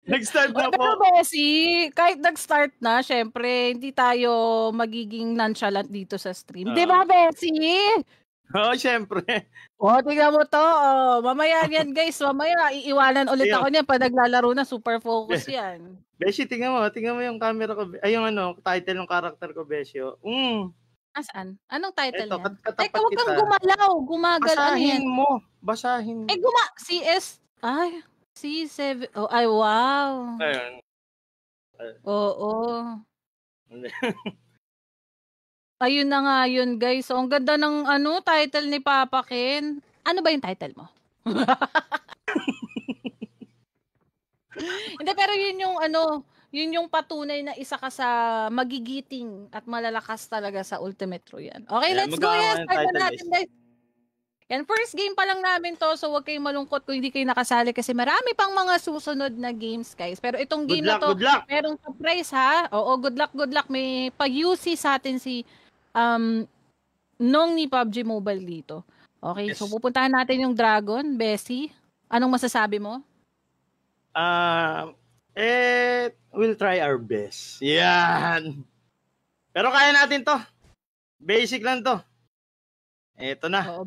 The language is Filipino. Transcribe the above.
Nag-start na Pero po. Bessie, kahit nag-start na, syempre, hindi tayo magiging nonchalant dito sa stream. Di ba, Bessie? Oo, syempre. Tingnan mo to. Mamaya yan, guys. Mamaya, iiwanan ulit ako niyan pag naglalaro na. Super focus yan. Beshi, tingnan mo yung camera ko. Ay, yung title ng character ko, Besyo. Saan? Anong title Ito, niyan? katapat Teka, huwag kang kita. gumalaw. Ano yan? Basahin mo. CS. Ay, C7. Ay, wow. Ayun. Oo. Ayun na nga yun, guys. So, ang ganda ng title ni Papa Ken. Ano ba yung title mo? Hindi, pero yun yung yun yung patunay na isa ka sa magigiting at malalakas talaga sa Ultimate Royale. Okay, let's go. Yes, start na natin, guys. Yan, first game pa lang namin to, so huwag kayong malungkot kung hindi kayo nakasali kasi marami pang mga susunod na games, guys. Pero itong game na to, merong surprise, ha? Oo, good luck. May pag-UC sa atin si Nong ni PUBG Mobile dito. Okay, so pupuntahan natin yung Dragon, Bessie. Anong masasabi mo? We'll try our best. Yan. Pero kaya natin to. Basic lang to. Eto na. Oo,